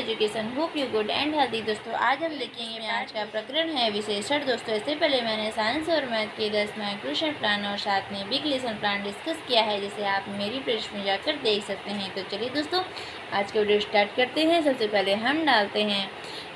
Education. Hope you good and healthy. दोस्तों आज हम देखेंगे आज का प्रकरण है विशेषण। दोस्तों इससे पहले मैंने साइंस और मैथ के 10 माइक्रोशन प्लान और साथ में बिग लेसन प्लान डिस्कस किया है, जिसे आप मेरी प्लेलिस्ट में जाकर देख सकते हैं। तो चलिए दोस्तों आज का वीडियो स्टार्ट करते हैं। सबसे पहले हम डालते हैं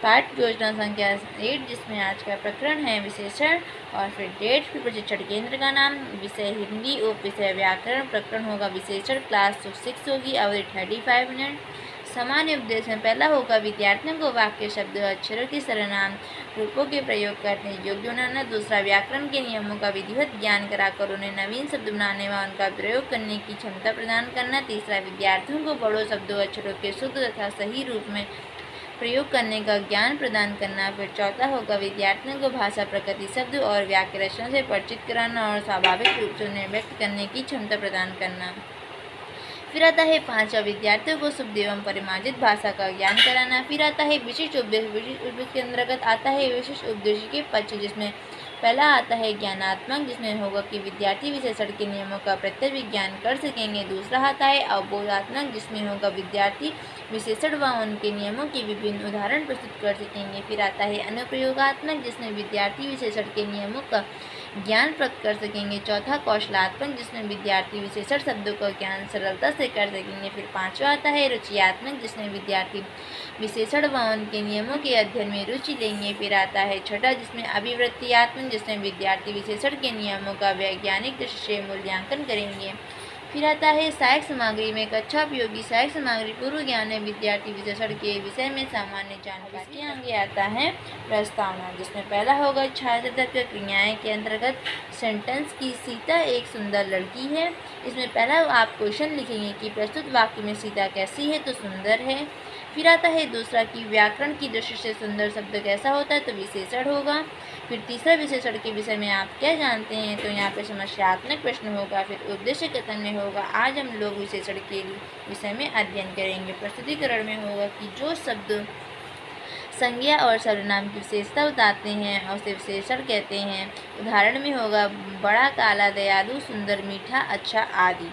पाठ योजना संख्या 8, जिसमें आज का प्रकरण है विशेषण और फिर डेट, फिर प्रशिक्षण केंद्र का नाम, विषय हिंदी, उप विषय व्याकरण, प्रकरण होगा विशेषण, क्लास 6 होगी, अवधि 35 मिनट। सामान्य उपदेश में पहला होगा विद्यार्थियों को वाक्य, शब्द, अक्षरों के सर्वनाम रूपों के प्रयोग करने योग्य बनाना। दूसरा, व्याकरण के नियमों का विधिवत ज्ञान कराकर उन्हें नवीन शब्द बनाने व उनका प्रयोग करने की क्षमता प्रदान करना। तीसरा, विद्यार्थियों को बड़ों शब्दों अक्षरों के शुद्ध तथा सही रूप में प्रयोग करने का ज्ञान प्रदान करना। फिर चौथा होगा विद्यार्थियों को भाषा, प्रकृति, शब्द और वाक्य रचना से परिचित कराना और स्वाभाविक रूप से उन्हें व्यक्त करने की क्षमता प्रदान करना। फिर आता है पांचवा, विद्यार्थियों को शुद्ध एवं परिमार्जित भाषा का ज्ञान कराना। फिर आता है विशिष्ट उपदेश। विशिष्ट उपदेश के अंतर्गत आता है विशिष्ट उपदेश के पक्ष, जिसमें पहला आता है ज्ञानात्मक, जिसमें होगा कि विद्यार्थी विशेषण के नियमों का प्रत्यक्ष विज्ञान कर सकेंगे। दूसरा आता है अवबोधात्मक, जिसमें होगा विद्यार्थी विशेषण व उनके नियमों के विभिन्न उदाहरण प्रस्तुत कर सकेंगे। फिर आता है अनुप्रयोगात्मक, जिसमें विद्यार्थी विशेषण के नियमों का ज्ञान प्राप्त कर सकेंगे। चौथा कौशलात्मक, जिसमें विद्यार्थी विशेषण शब्दों का ज्ञान सरलता से कर सकेंगे। फिर पांचवा आता है रुचियात्मक, जिसमें विद्यार्थी विशेषण व उनके नियमों के अध्ययन में रुचि लेंगे। फिर आता है छठा, जिसमें अभिवृत्तियात्मक, जिसमें विद्यार्थी विशेषण के नियमों का वैज्ञानिक दृष्टि से मूल्यांकन करेंगे। फिर आता है सहायक सामग्री में कक्षा उपयोगी सहायक सामग्री पूर्व ज्ञान है विद्यार्थी विशेषण के विषय में सामान्य जानकारी। इसके आगे आता है प्रस्तावना, जिसमें पहला होगा छात्र तत्व क्रियाएं के अंतर्गत सेंटेंस की सीता एक सुंदर लड़की है। इसमें पहला आप क्वेश्चन लिखेंगे कि प्रस्तुत वाक्य में सीता कैसी है, तो सुंदर है। फिर आता है दूसरा कि व्याकरण की दृष्टि से सुंदर शब्द कैसा होता है, तो विशेषण होगा। फिर तीसरा, विशेषण के विषय में आप क्या जानते हैं, तो यहाँ पे समस्यात्मक प्रश्न होगा। फिर उद्देश्य कथन में होगा आज हम लोग विशेषण के विषय में अध्ययन करेंगे। प्रस्तुतिकरण में होगा कि जो शब्द संज्ञा और सर्वनाम की विशेषता बताते हैं और उसे विशेषण कहते हैं। उदाहरण में होगा बड़ा, काला, दयालु, सुंदर, मीठा, अच्छा आदि।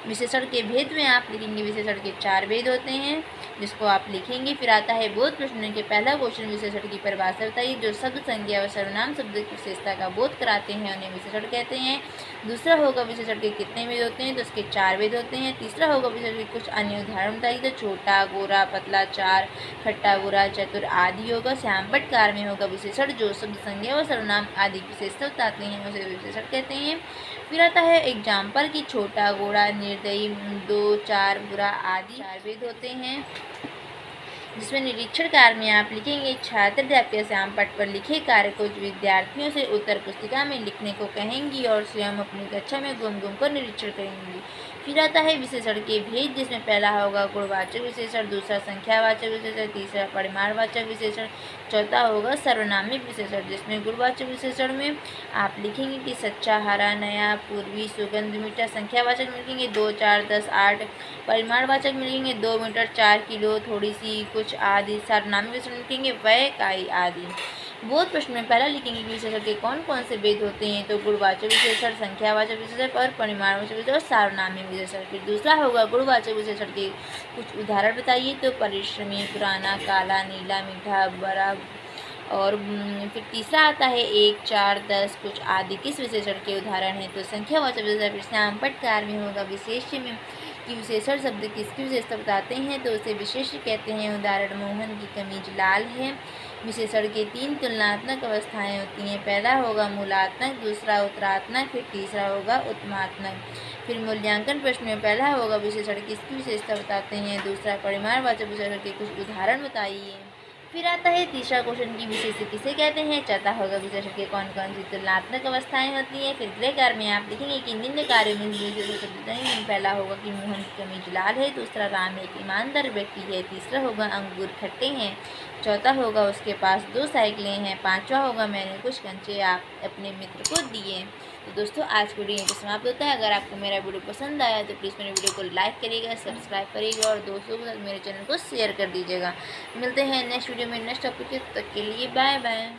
विशेषण के भेद में आप लिखेंगे विशेषण के 4 भेद होते हैं, जिसको आप लिखेंगे। फिर आता है बोध प्रश्न के पहला क्वेश्चन विशेषण की परिभाषा बताइए। जो शब्द संज्ञा और सर्वनाम शब्द की विशेषता का बोध कराते हैं उन्हें विशेषण कहते हैं। दूसरा होगा विशेषण के कितने भेद होते हैं, तो उसके 4 भेद होते हैं। तीसरा होगा विशेषण के कुछ अन्य उदाहरण बताइए। तो छोटा, गोरा, पतला, चार, खट्टा, बुरा, चतुर आदि होगा। श्यामपट्ट कार में होगा विशेषण जो शब्द संज्ञा व सर्वनाम आदि की विशेषता बताते हैं उसे विशेषण कहते हैं। फिर आता है एग्जाम्पल की छोटा, गोरा, निर्दयी, 2, 4, बुरा आदि 4 भेद होते हैं। जिसमें निरीक्षण कार्य में आप लिखेंगे छात्र अध्यापिका श्यामपट्ट पर लिखे कार्य को विद्यार्थियों से उत्तर पुस्तिका में लिखने को कहेंगी और स्वयं अपनी कक्षा में घूम घूम कर निरीक्षण करेंगी। फिर आता है विशेषण के भेद, जिसमें पहला होगा गुणवाचक विशेषण, दूसरा संख्यावाचक विशेषण, तीसरा परिमाणवाचक विशेषण, चौथा होगा सर्वनामिक विशेषण। जिसमें गुणवाचक विशेषण में आप लिखेंगे कि सच्चा, हरा, नया, पूर्वी, सुगंध, मीठा। संख्यावाचक में लिखेंगे 2, 4, 10, 8। परिमाणवाचक में लिखेंगे 2 मीटर, 4 किलो, थोड़ी सी, कुछ आदि। सर्वनामिक विशेषण लिखेंगे वह, काई आदि। बोध प्रश्न में पहला लिखेंगे कि विशेषण के कौन कौन से भेद होते हैं, तो गुणवाचक विशेषण, संख्यावाचक विशेषण और परिमाणवाचक विशेषण और सार्वनामिक विशेषण। फिर दूसरा होगा गुणवाचक विशेषण के कुछ उदाहरण बताइए। तो परिश्रमी, पुराना, काला, नीला, मीठा, बड़ा। और फिर तीसरा आता है 1, 4, 10, कुछ आदि किस विशेषण के उदाहरण हैं, तो संख्यावाचक विशेषण। फिर श्यामपट्ट कार में होगा विशेष्य में कि विशेषण शब्द किसकी विशेषता बताते हैं, तो उसे विशेष्य कहते हैं। उदाहरण मोहन की कमीज लाल है। विशेषण के 3 तुलनात्मक अवस्थाएं होती हैं। पहला होगा मूलात्मक, दूसरा उत्तरात्मक, फिर तीसरा होगा उत्तमात्मक। फिर मूल्यांकन प्रश्न में पहला होगा विशेषण किसकी विशेषता बताते हैं, दूसरा परिमाणवाचक विशेषण के कुछ उदाहरण बताइए। फिर आता है तीसरा क्वेश्चन की विशेष्य किसे कहते हैं। चौथा होगा विशेषण के कौन कौन सी तुलनात्मक अवस्थाएं होती हैं। फिर गृह कार्य में आप लिखेंगे कि निम्न कार्यों में विशेषण शब्द नहीं। पहला होगा कि मोहन की कमीज लाल है, दूसरा राम एक ईमानदार व्यक्ति है, तीसरा होगा अंगूर खट्टे हैं, चौथा होगा उसके पास 2 साइकिलें हैं, पांचवा होगा मैंने कुछ कंचे आप अपने मित्र को दिए। तो दोस्तों आज की वीडियो यहीं पर समाप्त होता है। अगर आपको मेरा वीडियो पसंद आया तो प्लीज़ मेरे वीडियो को लाइक करिएगा, सब्सक्राइब करिएगा और दोस्तों के साथ मेरे चैनल को शेयर कर दीजिएगा। मिलते हैं नेक्स्ट वीडियो में नेक्स्ट टॉपिक के, तब तक के लिए बाय बाय।